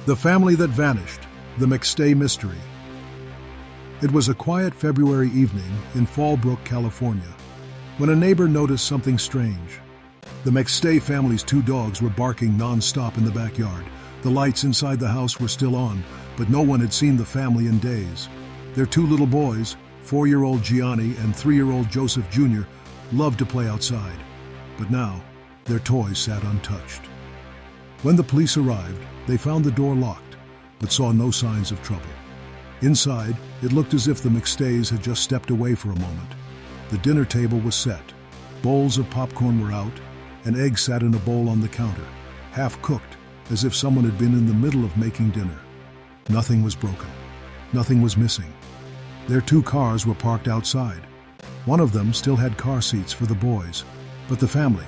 The Family That Vanished, the McStay Mystery. It was a quiet February evening in Fallbrook, California, when a neighbor noticed something strange. The McStay family's 2 dogs were barking non-stop in the backyard. The lights inside the house were still on, but no one had seen the family in days. Their 2 little boys, 4-year-old Gianni and 3-year-old Joseph Jr., loved to play outside, but now their toys sat untouched. When the police arrived, they found the door locked, but saw no signs of trouble. Inside, it looked as if the McStays had just stepped away for a moment. The dinner table was set. Bowls of popcorn were out. An egg sat in a bowl on the counter, half-cooked, as if someone had been in the middle of making dinner. Nothing was broken. Nothing was missing. Their 2 cars were parked outside. One of them still had car seats for the boys, but the family,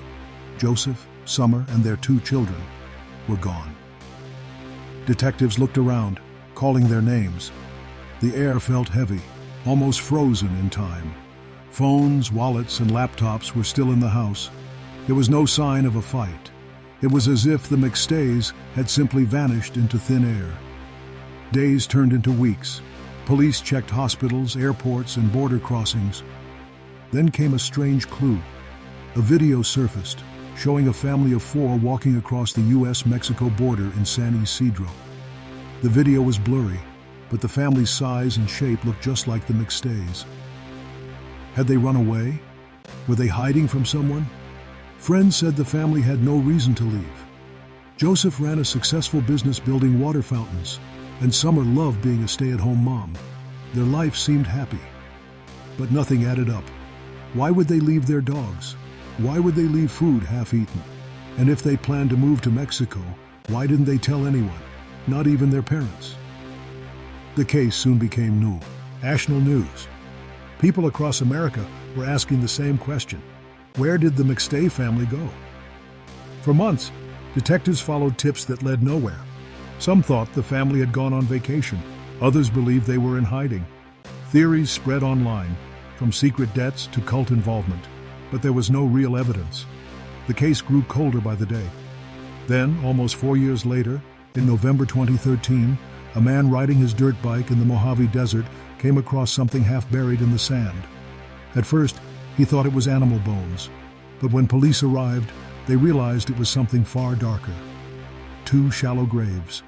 Joseph, Summer, and their 2 children, were gone. Detectives looked around, calling their names. The air felt heavy, almost frozen in time. Phones, wallets, and laptops were still in the house. There was no sign of a fight. It was as if the McStays had simply vanished into thin air. Days turned into weeks. Police checked hospitals, airports, and border crossings. Then came a strange clue. A video surfaced, showing a family of 4 walking across the U.S.-Mexico border in San Isidro. The video was blurry, but the family's size and shape looked just like the McStays. Had they run away? Were they hiding from someone? Friends said the family had no reason to leave. Joseph ran a successful business building water fountains, and Summer loved being a stay-at-home mom. Their life seemed happy, but nothing added up. Why would they leave their dogs? Why would they leave food half-eaten? And if they planned to move to Mexico, why didn't they tell anyone, not even their parents? The case soon became national news. People across America were asking the same question. Where did the McStay family go? For months, detectives followed tips that led nowhere. Some thought the family had gone on vacation. Others believed they were in hiding. Theories spread online, from secret debts to cult involvement, but there was no real evidence. The case grew colder by the day. Then, almost 4 years later, in November 2013, a man riding his dirt bike in the Mojave Desert came across something half buried in the sand. At first, he thought it was animal bones, but when police arrived, they realized it was something far darker. 2 shallow graves,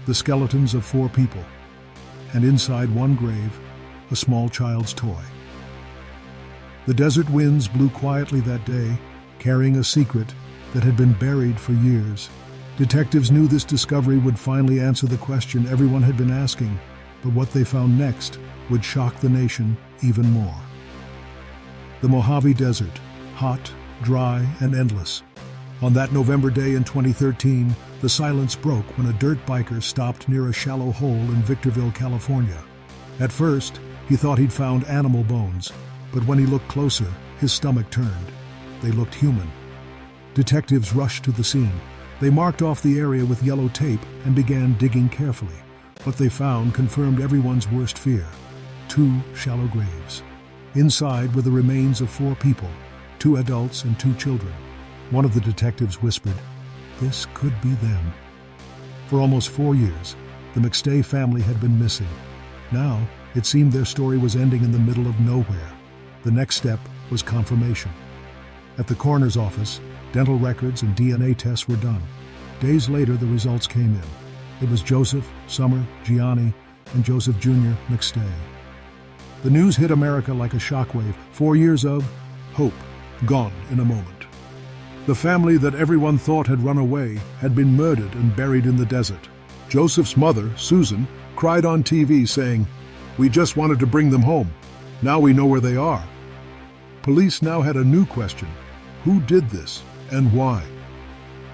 the skeletons of 4 people, and inside one grave, a small child's toy. The desert winds blew quietly that day, carrying a secret that had been buried for years. Detectives knew this discovery would finally answer the question everyone had been asking, but what they found next would shock the nation even more. The Mojave Desert, hot, dry, and endless. On that November day in 2013, the silence broke when a dirt biker stopped near a shallow hole in Victorville, California. At first, he thought he'd found animal bones, but when he looked closer, his stomach turned. They looked human. Detectives rushed to the scene. They marked off the area with yellow tape and began digging carefully. What they found confirmed everyone's worst fear: 2 shallow graves. Inside were the remains of 4 people, 2 adults and 2 children. One of the detectives whispered, "This could be them." For almost 4 years, the McStay family had been missing. Now, it seemed their story was ending in the middle of nowhere. The next step was confirmation. At the coroner's office, dental records and DNA tests were done. Days later, the results came in. It was Joseph, Summer, Gianni, and Joseph Jr. McStay. The news hit America like a shockwave. 4 years of hope gone in a moment. The family that everyone thought had run away had been murdered and buried in the desert. Joseph's mother, Susan, cried on TV saying, "We just wanted to bring them home. Now we know where they are." Police now had a new question. Who did this and why?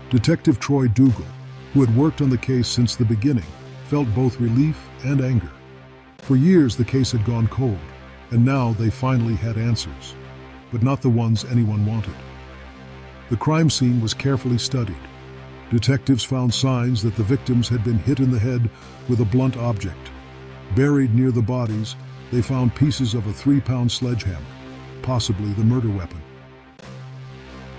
Detective Troy Dougal, who had worked on the case since the beginning, felt both relief and anger. For years the case had gone cold, and now they finally had answers, but not the ones anyone wanted. The crime scene was carefully studied. Detectives found signs that the victims had been hit in the head with a blunt object. Buried near the bodies, they found pieces of a 3-pound sledgehammer, possibly the murder weapon.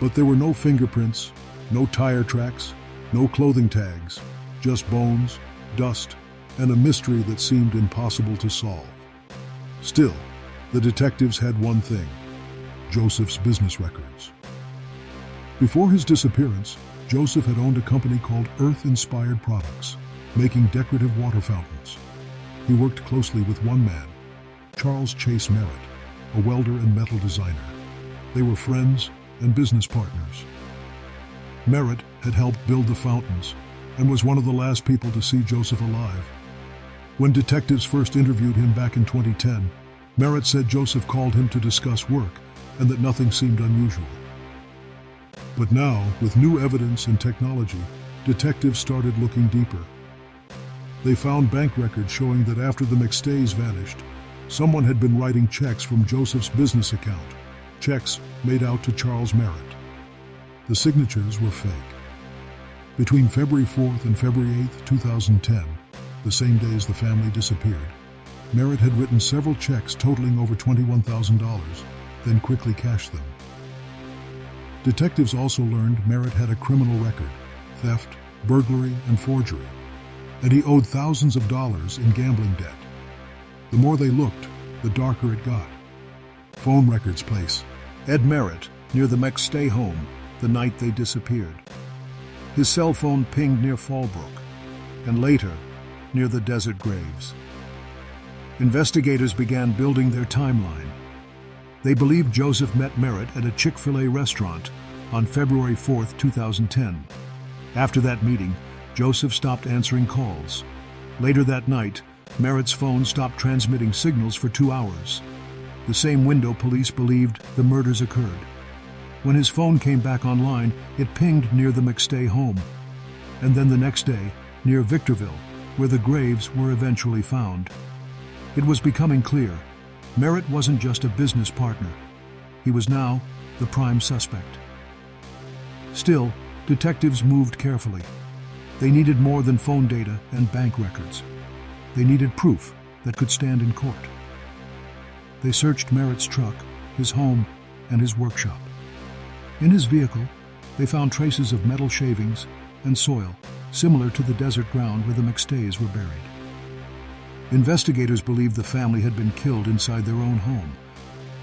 But there were no fingerprints, no tire tracks, no clothing tags, just bones, dust, and a mystery that seemed impossible to solve. Still, the detectives had one thing: Joseph's business records. Before his disappearance, Joseph had owned a company called Earth-Inspired Products, making decorative water fountains. He worked closely with one man, Charles Chase Merritt, a welder and metal designer. They were friends and business partners. Merritt had helped build the fountains and was one of the last people to see Joseph alive. When detectives first interviewed him back in 2010, Merritt said Joseph called him to discuss work and that nothing seemed unusual. But now, with new evidence and technology, detectives started looking deeper. They found bank records showing that after the McStays vanished, someone had been writing checks from Joseph's business account, checks made out to Charles Merritt. The signatures were fake. Between February 4th and February 8th, 2010, the same day as the family disappeared, Merritt had written several checks totaling over $21,000, then quickly cashed them. Detectives also learned Merritt had a criminal record: theft, burglary, and forgery, and he owed thousands of dollars in gambling debt. The more they looked, the darker it got. Phone records place Ed Merritt near the McStay home the night they disappeared. His cell phone pinged near Fallbrook, and later near the desert graves. Investigators began building their timeline. They believed Joseph met Merritt at a Chick-fil-A restaurant on February 4th, 2010. After that meeting, Joseph stopped answering calls. Later that night, Merritt's phone stopped transmitting signals for 2 hours, the same window police believed the murders occurred. When his phone came back online, it pinged near the McStay home, and then the next day, near Victorville, where the graves were eventually found. It was becoming clear: Merritt wasn't just a business partner. He was now the prime suspect. Still, detectives moved carefully. They needed more than phone data and bank records. They needed proof that could stand in court. They searched Merritt's truck, his home, and his workshop. In his vehicle, they found traces of metal shavings and soil, similar to the desert ground where the McStays were buried. Investigators believed the family had been killed inside their own home,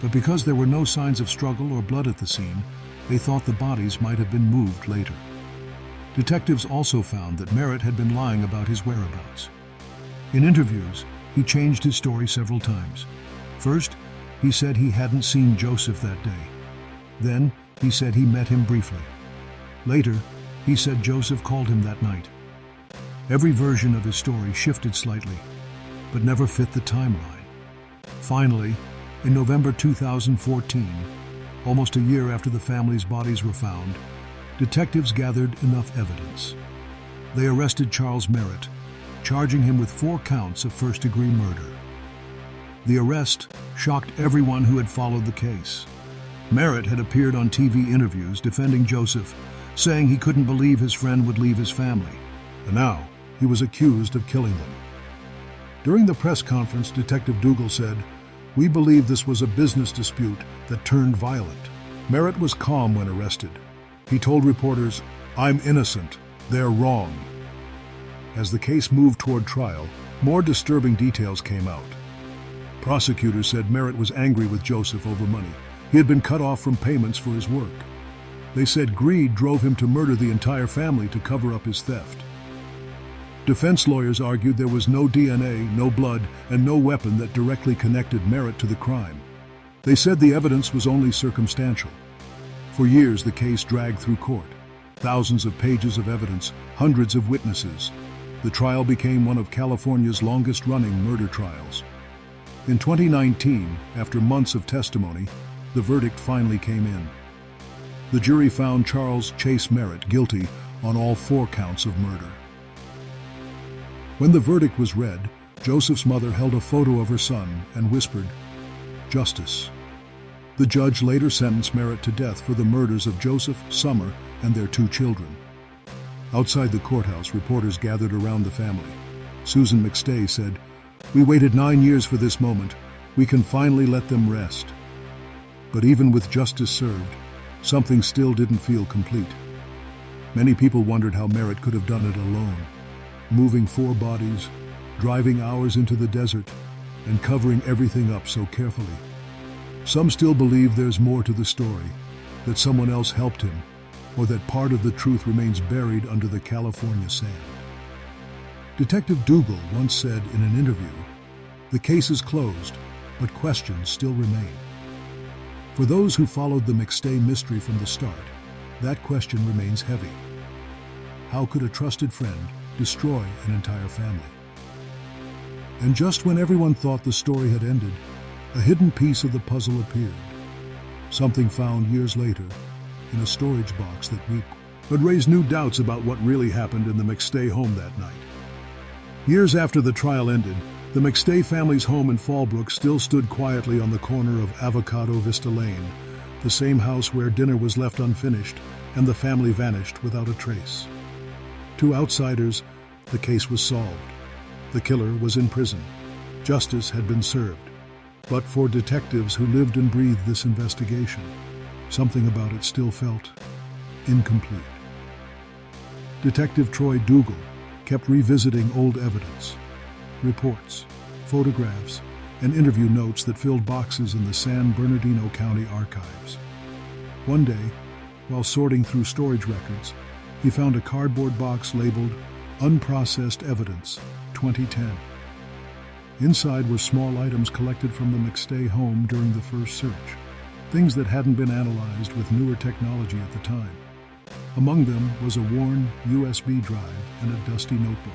but because there were no signs of struggle or blood at the scene, they thought the bodies might have been moved later. Detectives also found that Merritt had been lying about his whereabouts. In interviews, he changed his story several times. First, he said he hadn't seen Joseph that day. Then, he said he met him briefly. Later, he said Joseph called him that night. Every version of his story shifted slightly, but never fit the timeline. Finally, in November 2014, almost a year after the family's bodies were found, detectives gathered enough evidence. They arrested Charles Merritt, charging him with 4 counts of first-degree murder. The arrest shocked everyone who had followed the case. Merritt had appeared on TV interviews defending Joseph, saying he couldn't believe his friend would leave his family, and now he was accused of killing them. During the press conference, Detective Dougal said, "We believe this was a business dispute that turned violent." Merritt was calm when arrested. He told reporters, "I'm innocent. They're wrong." As the case moved toward trial, more disturbing details came out. Prosecutors said Merritt was angry with Joseph over money. He had been cut off from payments for his work. They said greed drove him to murder the entire family to cover up his theft. Defense lawyers argued there was no DNA, no blood, and no weapon that directly connected Merritt to the crime. They said the evidence was only circumstantial. For years, the case dragged through court. Thousands of pages of evidence, hundreds of witnesses. The trial became one of California's longest-running murder trials. In 2019, after months of testimony, the verdict finally came in. The jury found Charles Chase Merritt guilty on all 4 counts of murder. When the verdict was read, Joseph's mother held a photo of her son and whispered, "Justice." The judge later sentenced Merritt to death for the murders of Joseph, Summer, and their 2 children. Outside the courthouse, reporters gathered around the family. Susan McStay said, "We waited 9 years for this moment. We can finally let them rest." But even with justice served, something still didn't feel complete. Many people wondered how Merritt could have done it alone. moving 4 bodies, driving hours into the desert, and covering everything up so carefully. Some still believe there's more to the story, that someone else helped him, or that part of the truth remains buried under the California sand. Detective Dougal once said in an interview, "The case is closed, but questions still remain." For those who followed the McStay mystery from the start, that question remains heavy. How could a trusted friend destroy an entire family? And just when everyone thought the story had ended, a hidden piece of the puzzle appeared. Something found years later in a storage box that week, but raised new doubts about what really happened in the McStay home that night. Years after the trial ended, the McStay family's home in Fallbrook still stood quietly on the corner of Avocado Vista Lane, the same house where dinner was left unfinished and the family vanished without a trace. To outsiders, the case was solved. The killer was in prison. Justice had been served. But for detectives who lived and breathed this investigation, something about it still felt incomplete. Detective Troy Dougal kept revisiting old evidence, reports, photographs, and interview notes that filled boxes in the San Bernardino County archives. One day, while sorting through storage records, he found a cardboard box labeled Unprocessed Evidence, 2010. Inside were small items collected from the McStay home during the first search, things that hadn't been analyzed with newer technology at the time. Among them was a worn USB drive and a dusty notebook.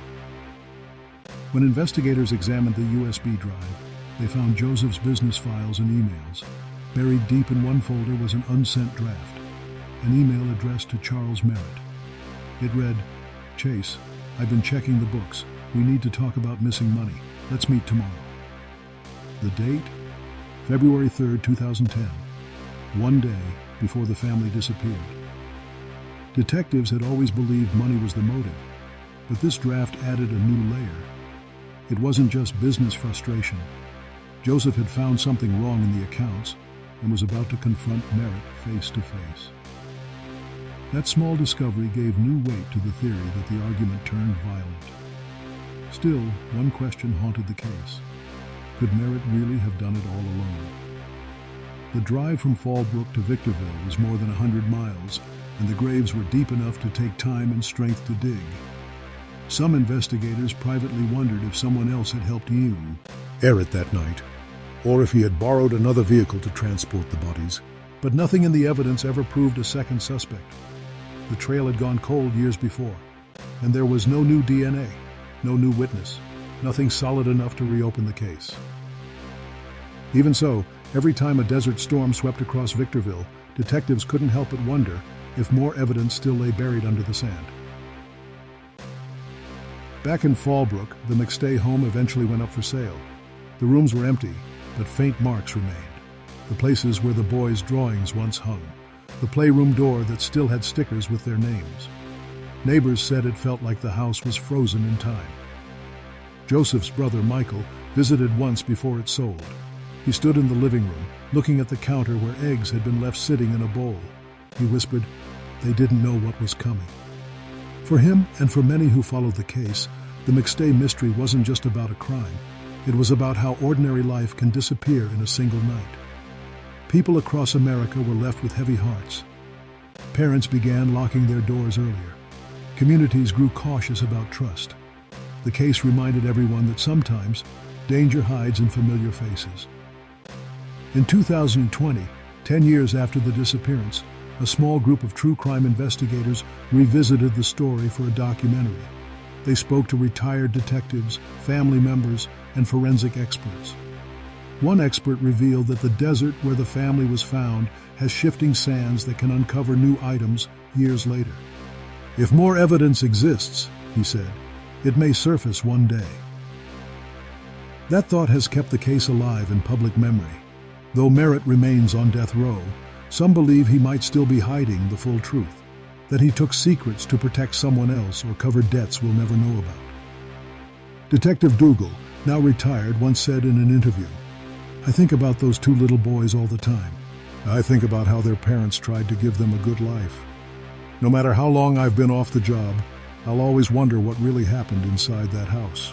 When investigators examined the USB drive, they found Joseph's business files and emails. Buried deep in one folder was an unsent draft, an email addressed to Charles Merritt. It read, "Chase, I've been checking the books. We need to talk about missing money. Let's meet tomorrow." The date? February 3rd, 2010, one day before the family disappeared. Detectives had always believed money was the motive, but this draft added a new layer. It wasn't just business frustration. Joseph had found something wrong in the accounts and was about to confront Merritt face to face. That small discovery gave new weight to the theory that the argument turned violent. Still, one question haunted the case. Could Merritt really have done it all alone? The drive from Fallbrook to Victorville was more than 100 miles, and the graves were deep enough to take time and strength to dig. Some investigators privately wondered if someone else had helped Merritt that night, or if he had borrowed another vehicle to transport the bodies, but nothing in the evidence ever proved a second suspect. The trail had gone cold years before, and there was no new DNA, no new witness, nothing solid enough to reopen the case. Even so, every time a desert storm swept across Victorville, detectives couldn't help but wonder if more evidence still lay buried under the sand. Back in Fallbrook, the McStay home eventually went up for sale. The rooms were empty, but faint marks remained. The places where the boys' drawings once hung. The playroom door that still had stickers with their names. Neighbors said it felt like the house was frozen in time. Joseph's brother, Michael, visited once before it sold. He stood in the living room, looking at the counter where eggs had been left sitting in a bowl. He whispered, they didn't know what was coming. For him, and for many who followed the case, the McStay mystery wasn't just about a crime. It was about how ordinary life can disappear in a single night. People across America were left with heavy hearts. Parents began locking their doors earlier. Communities grew cautious about trust. The case reminded everyone that sometimes danger hides in familiar faces. In 2020, 10 years after the disappearance, a small group of true crime investigators revisited the story for a documentary. They spoke to retired detectives, family members, and forensic experts. One expert revealed that the desert where the family was found has shifting sands that can uncover new items years later. If more evidence exists, he said, it may surface one day. That thought has kept the case alive in public memory. Though Merritt remains on death row, some believe he might still be hiding the full truth, that he took secrets to protect someone else or covered debts we'll never know about. Detective Dougal, now retired, once said in an interview, I think about those 2 little boys all the time. I think about how their parents tried to give them a good life. No matter how long I've been off the job, I'll always wonder what really happened inside that house.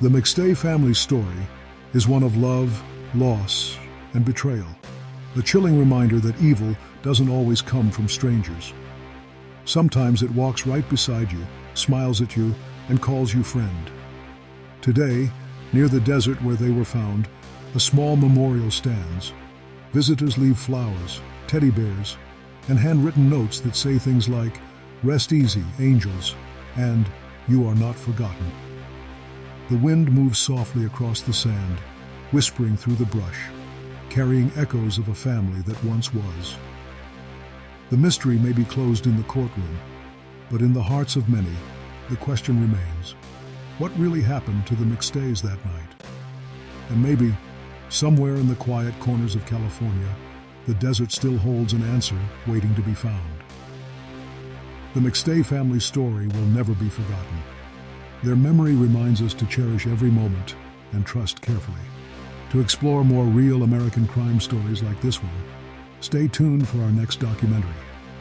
The McStay family's story is one of love, loss, and betrayal. A chilling reminder that evil doesn't always come from strangers. Sometimes it walks right beside you, smiles at you, and calls you friend. Today, near the desert where they were found, a small memorial stands. Visitors leave flowers, teddy bears, and handwritten notes that say things like, "Rest easy, angels," and "You are not forgotten." The wind moves softly across the sand, whispering through the brush, carrying echoes of a family that once was. The mystery may be closed in the courtroom, but in the hearts of many, the question remains, what really happened to the McStays that night? And maybe, somewhere in the quiet corners of California, the desert still holds an answer waiting to be found. The McStay family's story will never be forgotten. Their memory reminds us to cherish every moment and trust carefully. To explore more real American crime stories like this one, stay tuned for our next documentary.